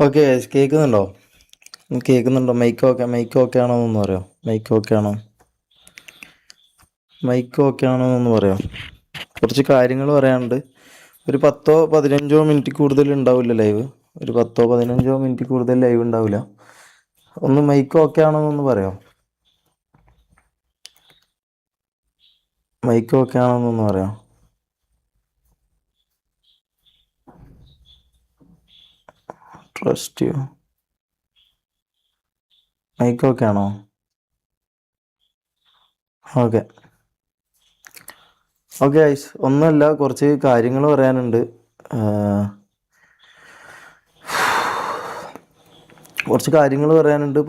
Okay. കേൾക്കുന്നുണ്ടോ? കേൾക്കുന്നുണ്ടോ? Mic okay ആണോ എന്നൊന്ന് പറയോ? മൈക്ക് ഓക്കെ ആണോ എന്നൊന്ന് പറയോ? കുറച്ച് കാര്യങ്ങൾ പറയാനുണ്ട്. ഒരു 10-15 മിനിറ്റ് കൂടുതൽ ഉണ്ടാവില്ല ലൈവ്. ഒരു 10-15 മിനിറ്റ് കൂടുതൽ ലൈവ് ഉണ്ടാവില്ല. ഒന്ന് മൈക്ക് ഓക്കെ ആണോ എന്നൊന്ന് പറയോ? മൈക്ക് ഓക്കെ ആണോ എന്നൊന്ന് പറയോ? Trust you. മൈക്ക് ഓക്കെ ആണോ? ഓക്കെ. ഓക്കെ ഐസ്, ഒന്നുമല്ല, കുറച്ച് കാര്യങ്ങൾ പറയാനുണ്ട്.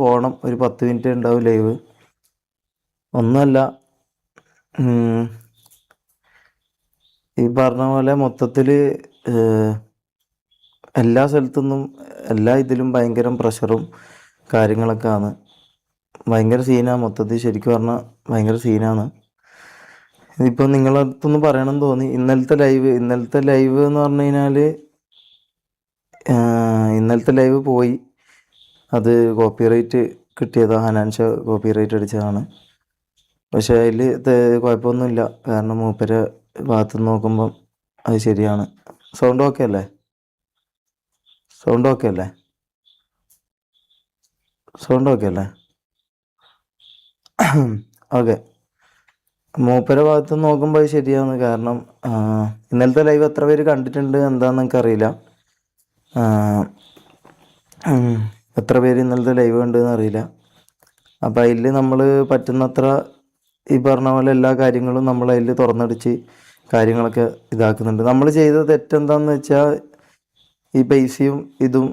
പോകണം. ഒരു 10 മിനിറ്റ് ഉണ്ടാവും ലൈവ്. ഒന്നുമല്ല, ഈ പറഞ്ഞ പോലെ മൊത്തത്തിൽ എല്ലാ സ്ഥലത്തുനിന്നും എല്ലാ ഇതിലും ഭയങ്കര പ്രഷറും കാര്യങ്ങളൊക്കെ ആണ്. ഭയങ്കര സീനാണ് മൊത്തത്തിൽ. ശരിക്കും പറഞ്ഞാൽ ഭയങ്കര സീനാണ്. ഇതിപ്പോൾ നിങ്ങളടുത്തൊന്ന് പറയണമെന്ന് തോന്നി. ഇന്നലത്തെ ലൈവ് എന്ന് പറഞ്ഞു കഴിഞ്ഞാൽ ഇന്നലത്തെ ലൈവ് പോയി. അത് കോപ്പിറൈറ്റ് കിട്ടിയതാണ്. ഹനാൻഷ കോപ്പിറൈറ്റ് അടിച്ചതാണ്. പക്ഷേ അതിൽ കുഴപ്പമൊന്നുമില്ല. കാരണം മൂപ്പരെ ഭാഗത്ത് നിന്ന് നോക്കുമ്പം അത് ശരിയാണ്. സൗണ്ട് ഓക്കെ അല്ലേ? ഓക്കെ. മൂപ്പരെ ഭാഗത്ത് നിന്ന് നോക്കുമ്പോൾ അത് ശരിയാണ്. കാരണം ഇന്നലത്തെ ലൈവ് എത്ര പേര് കണ്ടിട്ടുണ്ട് എന്താണെന്ന് എനിക്കറിയില്ല. എത്ര പേര് ഇന്നലത്തെ ലൈവ് കണ്ടെന്ന് അറിയില്ല. അപ്പോൾ അതിൽ നമ്മൾ പറ്റുന്നത്ര ഈ പറഞ്ഞ പോലെ എല്ലാ കാര്യങ്ങളും നമ്മൾ അതിൽ തുറന്നടിച്ച് കാര്യങ്ങളൊക്കെ ഇതാക്കുന്നുണ്ട്. നമ്മൾ ചെയ്ത തെറ്റെന്താണെന്ന് വെച്ചാൽ ഈ പൈസയും ഇതും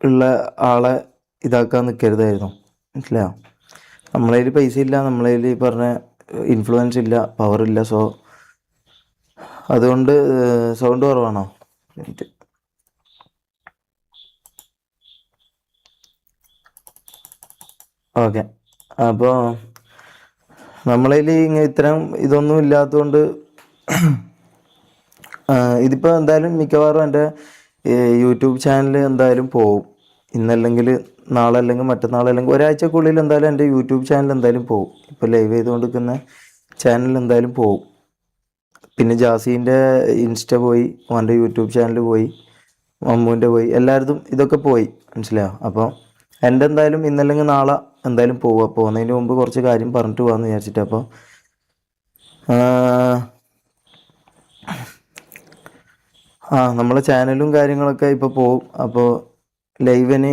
ഉള്ള ആളെ ഇതാക്കാൻ നിൽക്കരുതായിരുന്നു. മനസ്സിലായോ? നമ്മളതിൽ പൈസ ഇല്ല, നമ്മളതിൽ ഈ പറഞ്ഞ ഇൻഫ്ലുവൻസ് ഇല്ല, പവറില്ല. സോ അതുകൊണ്ട് സൗണ്ട് കുറവാണോ? ഓക്കെ. അപ്പോൾ നമ്മളതിൽ ഇത്തരം ഇതൊന്നും ഇല്ലാത്തതുകൊണ്ട് ഇതിപ്പോൾ എന്തായാലും മിക്കവാറും എൻ്റെ യൂട്യൂബ് ചാനൽ എന്തായാലും പോവും. ഇന്നല്ലെങ്കിൽ നാളെ, അല്ലെങ്കിൽ മറ്റന്നാൾ, അല്ലെങ്കിൽ ഒരാഴ്ചക്കുള്ളിൽ എന്തായാലും എൻ്റെ യൂട്യൂബ് ചാനൽ എന്തായാലും പോവും. ഇപ്പോൾ ലൈവ് ചെയ്തുകൊണ്ടിരിക്കുന്ന ചാനൽ എന്തായാലും പോവും. പിന്നെ ജാസീൻ്റെ ഇൻസ്റ്റ പോയി, അവൻ്റെ യൂട്യൂബ് ചാനൽ പോയി, മമ്മൂൻ്റെ പോയി, എല്ലായിടത്തും ഇതൊക്കെ പോയി. മനസ്സിലായോ? അപ്പോൾ എൻ്റെ എന്തായാലും ഇന്നല്ലെങ്കിൽ നാളെ എന്തായാലും പോവുക. പോകുന്നതിന് മുമ്പ് കുറച്ച് കാര്യം പറഞ്ഞിട്ട് പോകാമെന്ന് വിചാരിച്ചിട്ട്. അപ്പോൾ നമ്മളെ ചാനലും കാര്യങ്ങളൊക്കെ ഇപ്പോൾ പോവും. അപ്പോൾ ലൈവിന്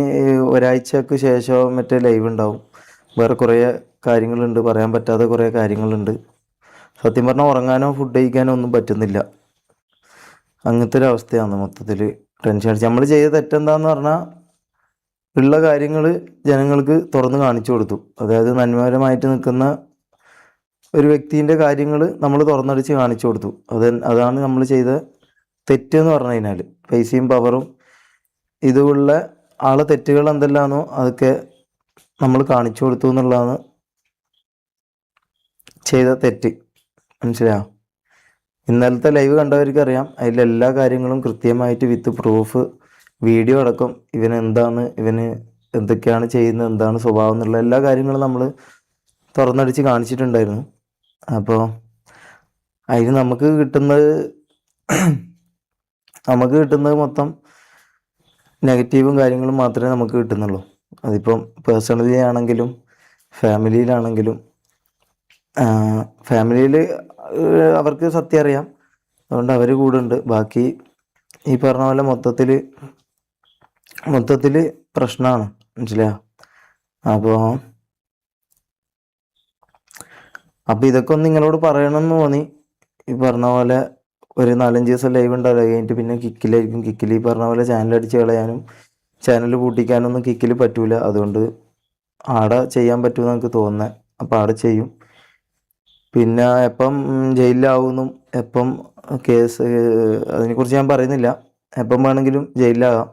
ഒരാഴ്ചക്ക് ശേഷം മറ്റേ ലൈവ് ഉണ്ടാവും. വേറെ കുറേ കാര്യങ്ങളുണ്ട്, പറയാൻ പറ്റാത്ത കുറേ കാര്യങ്ങളുണ്ട്. സത്യം പറഞ്ഞാൽ ഉറങ്ങാനോ ഫുഡ് കഴിക്കാനോ ഒന്നും പറ്റുന്നില്ല. അങ്ങനത്തെ ഒരു അവസ്ഥയാണ്. മൊത്തത്തിൽ ടെൻഷൻ അടിച്ച്. നമ്മൾ ചെയ്ത തെറ്റെന്താന്ന് പറഞ്ഞാൽ ഉള്ള കാര്യങ്ങൾ ജനങ്ങൾക്ക് തുറന്ന് കാണിച്ചു കൊടുത്തു. അതായത് നന്മപരമായിട്ട് നിൽക്കുന്ന ഒരു വ്യക്തിൻ്റെ കാര്യങ്ങൾ നമ്മൾ തുറന്നടിച്ച് കാണിച്ചു കൊടുത്തു. അതാണ് നമ്മൾ ചെയ്ത തെറ്റെന്ന് പറഞ്ഞു കഴിഞ്ഞാൽ. പൈസയും പവറും ഇതുള്ള ആളെ തെറ്റുകൾ എന്തെല്ലാന്നോ അതൊക്കെ നമ്മൾ കാണിച്ചു കൊടുത്തു എന്നുള്ളതാണ് ചെയ്ത തെറ്റ്. മനസ്സിലായോ? ഇന്നലത്തെ ലൈവ് കണ്ടവർക്കറിയാം. അതിലെല്ലാ കാര്യങ്ങളും കൃത്യമായിട്ട് വിത്ത് പ്രൂഫ്, വീഡിയോ അടക്കം, ഇവന് എന്തൊക്കെയാണ് ചെയ്യുന്നത്, എന്താണ് സ്വഭാവം എന്നുള്ള എല്ലാ കാര്യങ്ങളും നമ്മൾ തുറന്നടിച്ച് കാണിച്ചിട്ടുണ്ടായിരുന്നു. അപ്പോൾ അതിന് നമുക്ക് കിട്ടുന്നത് മൊത്തം നെഗറ്റീവും കാര്യങ്ങളും മാത്രമേ നമുക്ക് കിട്ടുന്നുള്ളൂ. അതിപ്പം പേഴ്സണലി ആണെങ്കിലും ഫാമിലിയിൽ അവർക്ക് സത്യം അറിയാം. അതുകൊണ്ട് അവർ കൂടെ ഉണ്ട്. ബാക്കി ഈ പറഞ്ഞ പോലെ മൊത്തത്തിൽ പ്രശ്നമാണ്. മനസ്സിലായോ? അപ്പോൾ ഇതൊക്കെ ഒന്ന് നിങ്ങളോട് പറയണമെന്ന് തോന്നി. ഈ പറഞ്ഞ പോലെ ഒരു 4-5 ദിവസം ലൈവ് ഉണ്ടാവില്ല. കഴിഞ്ഞിട്ട് പിന്നെ കിക്കിലായിരിക്കും. കിക്കിൽ ഈ പറഞ്ഞ പോലെ ചാനൽ അടിച്ച് കളയാനും ചാനൽ പൂട്ടിക്കാനൊന്നും കിക്കിൽ പറ്റൂല. അതുകൊണ്ട് ആടെ ചെയ്യാൻ പറ്റുമെന്ന് എനിക്ക് തോന്നുന്നത്. അപ്പോൾ ആടെ ചെയ്യും. പിന്നെ എപ്പം ജയിലിലാവുമെന്നും എപ്പം കേസ്, അതിനെക്കുറിച്ച് ഞാൻ പറയുന്നില്ല. എപ്പം വേണമെങ്കിലും ജയിലിലാകാം.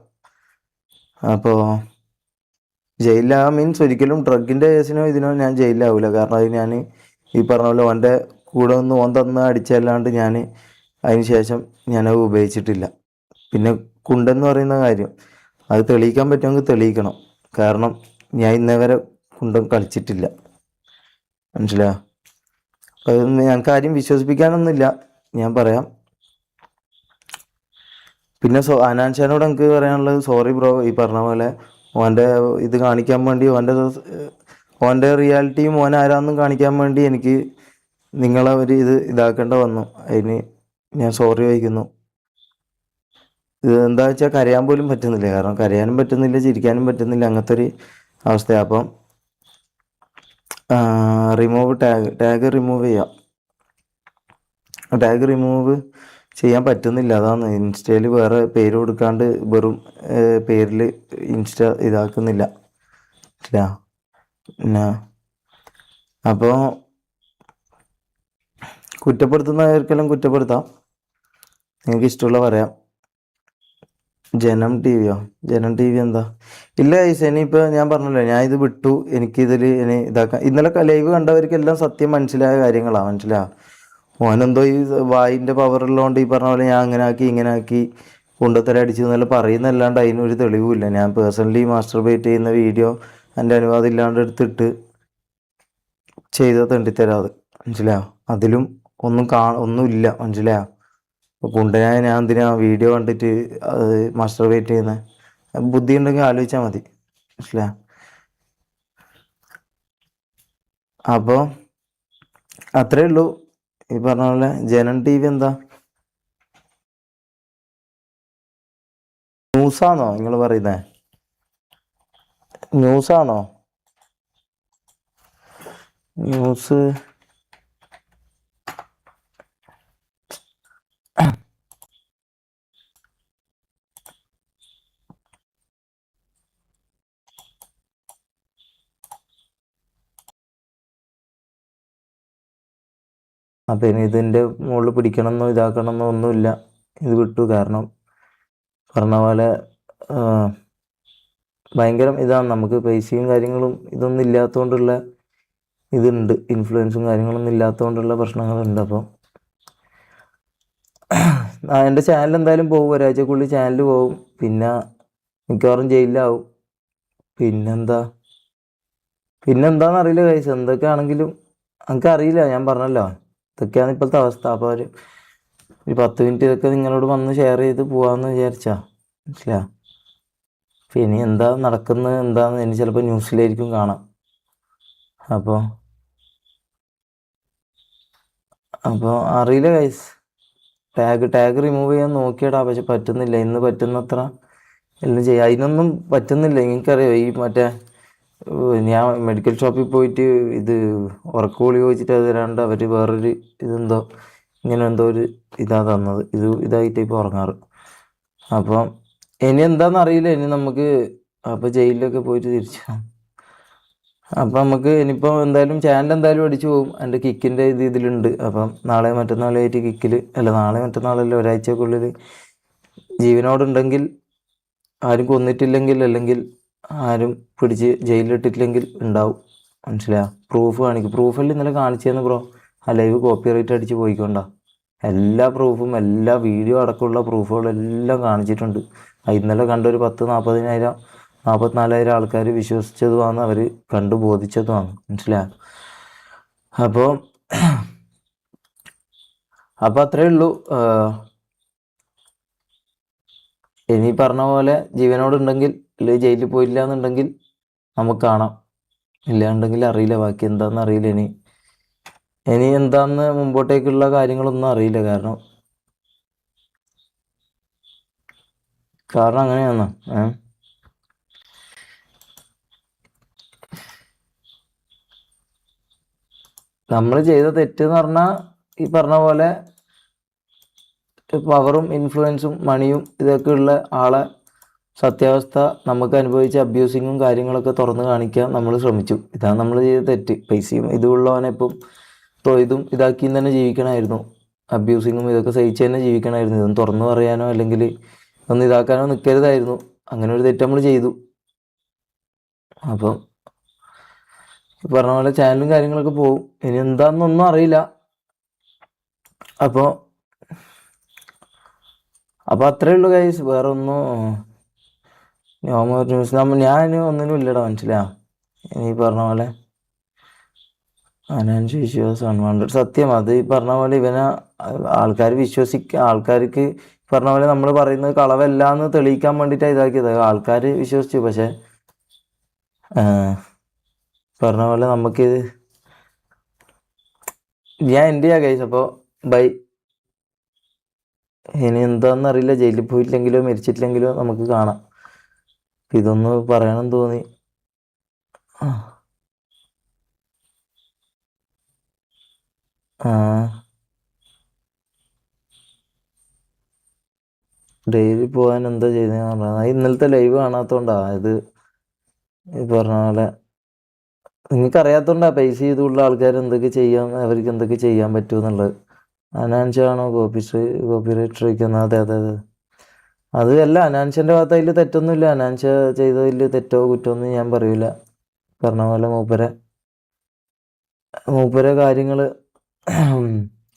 അപ്പോൾ ജയിലിലാകാം മീൻസ് ഒരിക്കലും ഡ്രഗിൻ്റെ കേസിനോ ഇതിനോ ഞാൻ ജയിലിലാവില്ല. കാരണം അത് ഞാൻ ഈ പറഞ്ഞ പോലെ ഓൻ്റെ കൂടെ ഒന്ന് ഓൻ തന്ന് അടിച്ചല്ലാണ്ട് ഞാൻ അതിന് ശേഷം ഞാനത് ഉപയോഗിച്ചിട്ടില്ല. പിന്നെ കുണ്ടെന്ന് പറയുന്ന കാര്യം, അത് തെളിയിക്കാൻ പറ്റുമെങ്കിൽ തെളിയിക്കണം. കാരണം ഞാൻ ഇന്നേ വരെ കൊണ്ടും കളിച്ചിട്ടില്ല, മനസ്സിലായോ? അപ്പം അതൊന്നും ഞങ്ങൾക്ക് ആരും വിശ്വസിപ്പിക്കാനൊന്നുമില്ല, ഞാൻ പറയാം. പിന്നെ അനാൻഷാനോട് എനിക്ക് പറയാനുള്ളത്, സോറി ബ്രോ, ഈ പറഞ്ഞ പോലെ ഓൻ്റെ ഇത് കാണിക്കാൻ വേണ്ടി, ഓൻ്റെ റിയാലിറ്റിയും ഓൻ ആരാന്നും കാണിക്കാൻ വേണ്ടി എനിക്ക് നിങ്ങളെ ഒരു ഇതാക്കേണ്ട വന്നു. അതിന് ഞാൻ സോറി ചോദിക്കുന്നു. ഇത് എന്താ വെച്ചാൽ കരയാൻ പോലും പറ്റുന്നില്ല, കാരണം കരയാനും പറ്റുന്നില്ല, ചിരിക്കാനും പറ്റുന്നില്ല, അങ്ങനത്തെ ഒരു അവസ്ഥയാണ്. അപ്പം റിമൂവ് ടാഗ് റിമൂവ് ചെയ്യാം. ടാഗ് റിമൂവ് ചെയ്യാൻ പറ്റുന്നില്ല, അതാണ്. ഇൻസ്റ്റയിൽ വേറെ പേര് കൊടുക്കാണ്ട് വെറും പേരിൽ ഇൻസ്റ്റ ഇതാക്കുന്നില്ല. പിന്നെ അപ്പോൾ കുറ്റപ്പെടുത്തുന്നവർക്കെല്ലാം കുറ്റപ്പെടുത്താം, നിങ്ങൾക്ക് ഇഷ്ടമുള്ള പറയാം. ജനം ടി വിയോ? ജനം ടി വി എന്താ? ഇല്ല ഗൈസ്, ഇനിയിപ്പോൾ ഞാൻ പറഞ്ഞല്ലോ, ഞാൻ ഇത് വിട്ടു. എനിക്കിതിൽ ഇനി ഇതാക്കാം. ഇന്നലെ ലൈവ് കണ്ടവർക്കെല്ലാം സത്യം മനസ്സിലായ കാര്യങ്ങളാണ്, മനസ്സിലാ. ഓനെന്തോ ഈ വായിൻ്റെ പവറുള്ളതുകൊണ്ട് ഈ പറഞ്ഞ പോലെ ഞാൻ അങ്ങനെ ആക്കി ഇങ്ങനെ ആക്കി കൊണ്ടുത്തര അടിച്ചു എന്നെല്ലാം പറയുന്നല്ലാണ്ട് അതിനൊരു തെളിവുമില്ല. ഞാൻ പേഴ്സണലി മാസ്റ്റർബേറ്റ് ചെയ്യുന്ന വീഡിയോ എൻ്റെ അനുവാദം ഇല്ലാണ്ട് എടുത്തിട്ട് ചെയ്ത തെണ്ടിത്തരാത്, മനസ്സിലായോ? അതിലും ഒന്നുമില്ല, മനസ്സിലായോ? അപ്പോൾ കൊണ്ടുപോയാൽ ഞാൻ എന്തിനാ വീഡിയോ കണ്ടിട്ട് മാസ്റ്റർബേറ്റ് ചെയ്യുന്നത്? ബുദ്ധി ഉണ്ടെങ്കിൽ ആലോചിച്ചാൽ മതി, മനസ്സിലായോ? അപ്പോൾ അത്രേ ഉള്ളൂ. ഈ പറഞ്ഞ പോലെ ജനം ടി വി എന്താ ന്യൂസാണോ നിങ്ങൾ പറയുന്നത്? ന്യൂസാണോ? ന്യൂസ് അപ്പം ഇനി ഇതിൻ്റെ മുകളിൽ പിടിക്കണമെന്നോ ഇതാക്കണമെന്നോ ഒന്നുമില്ല, ഇത് വിട്ടു. കാരണം പറഞ്ഞ പോലെ ഭയങ്കര ഇതാണ്, നമുക്ക് പൈസയും കാര്യങ്ങളും ഇതൊന്നും ഇല്ലാത്തതുകൊണ്ടുള്ള ഇതുണ്ട്, ഇൻഫ്ലുവൻസും കാര്യങ്ങളൊന്നും ഇല്ലാത്തതുകൊണ്ടുള്ള പ്രശ്നങ്ങളുണ്ട്. അപ്പം എൻ്റെ ചാനൽ എന്തായാലും പോകും, ഒരാഴ്ചക്കുള്ളിൽ ചാനൽ പോകും. പിന്നെ മിക്കവാറും ജയിലിലാവും. പിന്നെന്താണെന്നറിയില്ല കൈസ്, എന്തൊക്കെയാണെങ്കിലും എനിക്കറിയില്ല. ഞാൻ പറഞ്ഞല്ലോ, ഇതൊക്കെയാണ് ഇപ്പോഴത്തെ അവസ്ഥ. അപ്പോൾ ഒരു 10 മിനിറ്റ് ഇതൊക്കെ നിങ്ങളോട് വന്ന് ഷെയർ ചെയ്ത് പോകാമെന്ന് വിചാരിച്ചാ, മനസ്സിലാ. ഇനി എന്താ നടക്കുന്നത് എന്താന്ന് ഇനി ചിലപ്പോൾ ന്യൂസിലായിരിക്കും കാണാം. അപ്പോൾ അറിയില്ല ഗൈസ്. ടാഗ് റിമൂവ് ചെയ്യാൻ നോക്കിയടാ, പക്ഷെ പറ്റുന്നില്ല. ഇന്ന് പറ്റുന്നത്ര എല്ലാം ചെയ്യാം, അതിനൊന്നും പറ്റുന്നില്ല. എനിക്കറിയാം, ഈ മറ്റേ ഞാൻ മെഡിക്കൽ ഷോപ്പിൽ പോയിട്ട് ഇത് ഉറക്കഗുളി ചോദിച്ചിട്ട് അത് തരാണ്ട് അവർ വേറൊരു ഇതെന്തോ ഇങ്ങനെ എന്തോ ഒരു ഇതാ തന്നത്. ഇതായിട്ട് ഇപ്പോൾ ഉറങ്ങാറ്. അപ്പം ഇനി എന്താണെന്ന് അറിയില്ല. ഇനി നമുക്ക് അപ്പോൾ ജയിലിലൊക്കെ പോയിട്ട് തിരിച്ചു. അപ്പം നമുക്ക് ഇനിയിപ്പോൾ എന്തായാലും ചാനൽ എന്തായാലും അടിച്ചു പോകും. എൻ്റെ കിക്കിൻ്റെ ഇതിലുണ്ട്. അപ്പം നാളെ മറ്റന്നാളായിട്ട് കിക്കിൽ, നാളെ മറ്റന്നാളല്ല, ഒരാഴ്ചക്കുള്ളിൽ ജീവനോടുണ്ടെങ്കിൽ, ആരും കൊന്നിട്ടില്ലെങ്കിൽ, അല്ലെങ്കിൽ ആരും പിടിച്ച് ജയിലിലിട്ടിട്ടില്ലെങ്കിൽ ഉണ്ടാവും, മനസ്സിലായോ? പ്രൂഫ് കാണിക്കും. പ്രൂഫെല്ലാം ഇന്നലെ കാണിച്ചതെന്ന് ബ്രോ, ആ ലൈവ് കോപ്പിറൈറ്റ് അടിച്ച് പോയിക്കൊണ്ടാ. എല്ലാ പ്രൂഫും, എല്ലാ വീഡിയോ അടക്കമുള്ള പ്രൂഫുകളെല്ലാം കാണിച്ചിട്ടുണ്ട്. ഇന്നലെ കണ്ടൊരു 44,000 ആൾക്കാർ വിശ്വസിച്ചതുമാണ്, അവർ കണ്ടു ബോധിച്ചതുമാണ്, മനസ്സിലായോ? അപ്പോൾ അത്രയേ ഉള്ളൂ. ഇനി പറഞ്ഞ പോലെ ജീവനോടുണ്ടെങ്കിൽ, അല്ലെങ്കിൽ ജയിലിൽ പോയില്ല എന്നുണ്ടെങ്കിൽ നമുക്ക് കാണാം. ഇല്ലാണ്ടെങ്കിൽ അറിയില്ല, ബാക്കി എന്താണെന്ന് അറിയില്ല. ഇനി എന്താന്ന് മുമ്പോട്ടേക്കുള്ള കാര്യങ്ങളൊന്നും അറിയില്ല. കാരണം അങ്ങനെയാണോ? നമ്മൾ ചെയ്ത തെറ്റെന്ന് പറഞ്ഞാൽ ഈ പറഞ്ഞ പോലെ പവറും ഇൻഫ്ലുവൻസും മണിയും ഇതൊക്കെ ഉള്ള ആളെ സത്യാവസ്ഥ നമുക്ക് അനുഭവിച്ച അബ്യൂസിങ്ങും കാര്യങ്ങളൊക്കെ തുറന്നു കാണിക്കാൻ നമ്മൾ ശ്രമിച്ചു. ഇതാണ് നമ്മൾ ചെയ്ത തെറ്റ്. പൈസയും ഇതുള്ളവനെ ഇപ്പം ഇതും ഇതാക്കി തന്നെ ജീവിക്കണമായിരുന്നു. അബ്യൂസിങ്ങും ഇതൊക്കെ സഹിച്ച് തന്നെ ജീവിക്കണമായിരുന്നു. ഇതൊന്നും തുറന്നു പറയാനോ അല്ലെങ്കിൽ ഒന്ന് ഇതാക്കാനോ നിൽക്കരുതായിരുന്നു. അങ്ങനെ ഒരു തെറ്റ് നമ്മൾ ചെയ്തു. അപ്പം പറഞ്ഞ പോലെ ചാനലും കാര്യങ്ങളൊക്കെ പോകും. ഇനി എന്താണെന്നൊന്നും അറിയില്ല. അപ്പോൾ അത്രയേ ഉള്ളൂ ഗൈസ്. വേറെ ഒന്നും നോമോർ ന്യൂസ് ഞാൻ ഒന്നിനും ഇല്ലടാ മനസ്സിലാ. ഈ പറഞ്ഞ പോലെ അനാൻഷ് വിശ്വാസ് അൺവാണ്ടഡ് സത്യം. അത് ഈ പറഞ്ഞ പോലെ ഇവനെ ആൾക്കാർക്ക് പറഞ്ഞ പോലെ നമ്മൾ പറയുന്നത് കളവല്ല എന്ന് തെളിയിക്കാൻ വേണ്ടിയിട്ടാണ് ഇതാക്കിയത്. ആൾക്കാർ വിശ്വസിച്ചു. പക്ഷെ പറഞ്ഞ പോലെ നമുക്കിത് ഞാൻ എൻ്റെ കേസ്. അപ്പോൾ ബൈ, ഇനി എന്താണെന്നറിയില്ല. ജയിലിൽ പോയിട്ടില്ലെങ്കിലോ മരിച്ചിട്ടില്ലെങ്കിലോ നമുക്ക് കാണാം. ഇതൊന്ന് പറയണം തോന്നി. ഡെയിലി പോകാൻ എന്താ ചെയ്തതെന്ന് പറഞ്ഞാൽ ഇന്നലത്തെ ലൈവ് കാണാത്തോണ്ടാ. ഇത് ഈ പറഞ്ഞ പോലെ നിങ്ങൾക്ക് അറിയാത്തോണ്ടാ പൈസ ചെയ്തുള്ള ആൾക്കാർ എന്തൊക്കെ ചെയ്യാൻ, അവർക്ക് എന്തൊക്കെ ചെയ്യാൻ പറ്റുമെന്നുള്ളത്. അനാൻഷാണോ കോപ്പി റൈറ്റ് ഇരിക്കുന്നത്? അതെ അതെ അതെ. അത് അല്ല, അനാൻഷൻ്റെ ഭാഗത്ത് അതിൽ തെറ്റൊന്നുമില്ല. അനാൻഷ ചെയ്തതിൽ തെറ്റോ കുറ്റമൊന്നും ഞാൻ പറയൂല. പറഞ്ഞ പോലെ മൂപ്പരെ കാര്യങ്ങൾ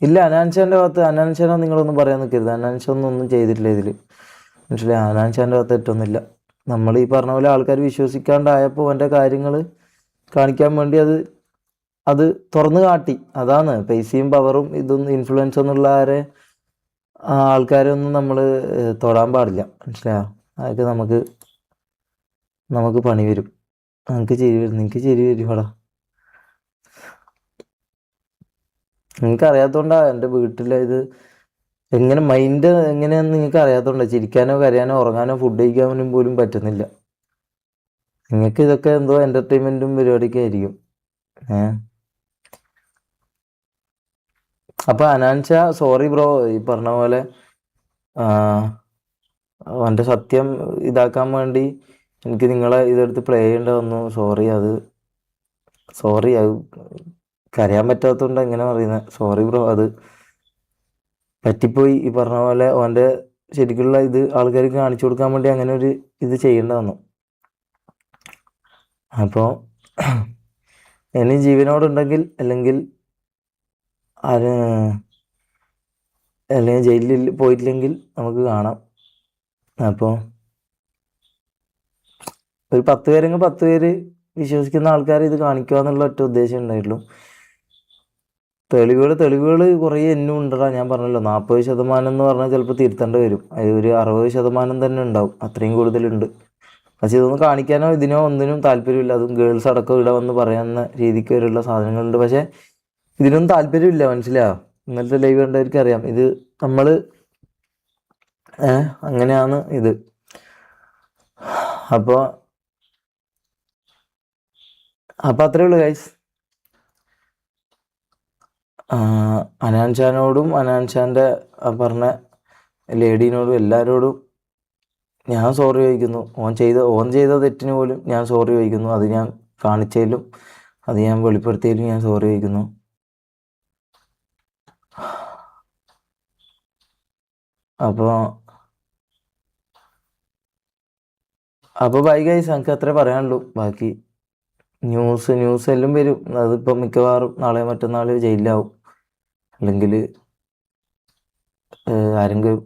ഇല്ല. അനാൻഷൻ്റെ ഭാഗത്ത് അനാൻഷനെ നിങ്ങളൊന്നും പറയാൻ നിൽക്കരുത്. അനാൻഷൊന്നും ചെയ്തിട്ടില്ല ഇതിൽ, മനസ്സിലായി. അനാൻഷൻ്റെ ഭാഗത്ത് തെറ്റൊന്നുമില്ല. നമ്മൾ ഈ പറഞ്ഞ പോലെ ആൾക്കാർ വിശ്വസിക്കാണ്ടായപ്പോൾ അവൻ്റെ കാര്യങ്ങൾ കാണിക്കാൻ വേണ്ടി അത് തുറന്നു കാട്ടി. അതാണ് പൈസയും പവറും ഇതൊന്നും ഇൻഫ്ലുവൻസ് ഒന്നുള്ള ആൾക്കാരൊന്നും നമ്മൾ തൊടാൻ പാടില്ല, മനസ്സിലായോ. അതൊക്കെ നമുക്ക് പണി വരും. നിനക്ക് ചിരി വരും ഇവിടെ. നിങ്ങൾക്ക് അറിയാത്തോണ്ടാ എൻ്റെ വീട്ടിലെ ഇത് എങ്ങനെ മൈൻഡ് എങ്ങനെയാണെന്ന് നിങ്ങൾക്ക് അറിയാത്തോണ്ടാ. ചിരിക്കാനോ കരയാനോ ഉറങ്ങാനോ ഫുഡ് കഴിക്കാനും പോലും പറ്റുന്നില്ല. നിങ്ങൾക്ക് ഇതൊക്കെ എന്തോ എൻ്റർടൈൻമെൻറ്റും പരിപാടിയൊക്കെ ആയിരിക്കും. അപ്പോൾ അനാൻഷ സോറി ബ്രോ. ഈ പറഞ്ഞ പോലെ അവൻ്റെ സത്യം ഇതാക്കാൻ വേണ്ടി എനിക്ക് നിങ്ങളെ ഇതെടുത്ത് പ്ലേ ചെയ്യേണ്ട വന്നു. സോറി. അത് കരയാൻ പറ്റാത്തതുകൊണ്ട് എങ്ങനെ പറയുന്നത്. സോറി ബ്രോ, അത് പറ്റിപ്പോയി. ഈ പറഞ്ഞ പോലെ അവൻ്റെ ശരിക്കുള്ള ഇത് ആൾക്കാർക്ക് കാണിച്ചു കൊടുക്കാൻ വേണ്ടി അങ്ങനെ ഒരു ഇത് ചെയ്യേണ്ട വന്നു. അപ്പോൾ ഇനി ജീവനോടുണ്ടെങ്കിൽ അല്ലെങ്കിൽ ജയിലിൽ പോയിട്ടില്ലെങ്കിൽ നമുക്ക് കാണാം. അപ്പോൾ ഒരു 10 പേരെങ്കിൽ 10 പേര് വിശ്വസിക്കുന്ന ആൾക്കാർ ഇത് കാണിക്കുക എന്നുള്ള ഒറ്റ ഉദ്ദേശം ഉണ്ടായിട്ടുള്ളൂ. തെളിവുകൾ കുറേ എന്നും ഉണ്ടടാ. ഞാൻ പറഞ്ഞല്ലോ 40% എന്ന് പറഞ്ഞാൽ ചിലപ്പോൾ തിരുത്തേണ്ടി വരും. അത് ഒരു 60% തന്നെ ഉണ്ടാവും. അത്രയും കൂടുതലുണ്ട്. പക്ഷെ ഇതൊന്നും കാണിക്കാനോ ഇതിനോ ഒന്നിനും താല്പര്യമില്ല. അതും ഗേൾസ് അടക്കം ഇവിടെ വന്ന് പറയാവുന്ന രീതിക്ക് വരെയുള്ള സാധനങ്ങളുണ്ട്. പക്ഷെ ഇതിനൊന്നും താല്പര്യമില്ല, മനസ്സിലായോ. ഇന്നലത്തെ ലൈവ് കണ്ടവർക്ക് അറിയാം. ഇത് നമ്മൾ അങ്ങനെയാണ് ഇത്. അപ്പോൾ അത്രേ ഉള്ളൂ ഗൈസ്. അനാൻഷാനോടും അനാൻഷാൻ്റെ പറഞ്ഞ ലേഡീനോടും എല്ലാവരോടും ഞാൻ സോറി ചോദിക്കുന്നു. ഓൻ ചെയ്ത തെറ്റിന് പോലും ഞാൻ സോറി ചോദിക്കുന്നു. അത് ഞാൻ കാണിച്ചതിലും അത് ഞാൻ വെളിപ്പെടുത്തിയതിലും ഞാൻ സോറി ചോദിക്കുന്നു. അപ്പോൾ ബൈ ഗൈസ്. എനിക്ക് അത്രേ പറയാനുള്ളൂ. ബാക്കി ന്യൂസ് എല്ലാം വരും. അതിപ്പോൾ മിക്കവാറും നാളെ മറ്റന്നാൾ ജയിലിലാവും. അല്ലെങ്കിൽ ആരെങ്കിലും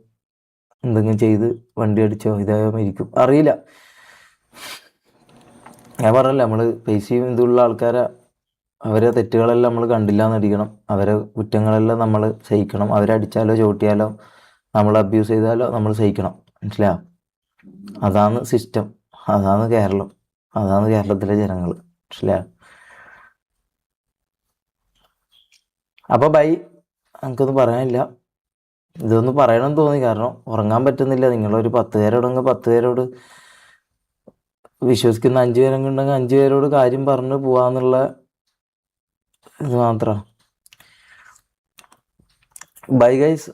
എന്തെങ്കിലും ചെയ്ത് വണ്ടി അടിച്ചോ ഇതായിരിക്കും, അറിയില്ല. ഞാൻ പറഞ്ഞല്ലോ, നമ്മൾ പൈസയും ഇതുള്ള ആൾക്കാരെ അവരെ തെറ്റുകളെല്ലാം നമ്മൾ കണ്ടില്ല എന്നടിക്കണം. അവരെ കുറ്റങ്ങളെല്ലാം നമ്മൾ സഹിക്കണം. അവരടിച്ചാലോ ചോട്ടിയാലോ നമ്മൾ അബ്യൂസ് ചെയ്താലോ നമ്മൾ സഹിക്കണം, മനസ്സിലായോ. അതാണ് സിസ്റ്റം. അതാണ് കേരളം. അതാണ് കേരളത്തിലെ ജനങ്ങൾ, മനസ്സിലായോ. അപ്പോൾ ബൈ. എനിക്കൊന്നും പറയാനില്ല. ഇതൊന്നും പറയണമെന്ന് തോന്നി. കാരണം ഉറങ്ങാൻ പറ്റുന്നില്ല. നിങ്ങളൊരു 10 പേരോടെങ്കിൽ 10 പേരോട് വിശ്വസിക്കുന്ന 5 പേരൊക്കെ ഉണ്ടെങ്കിൽ 5 പേരോട് കാര്യം പറഞ്ഞ് പോവാന്നുള്ള ഇത് മാത്രം. Bye guys.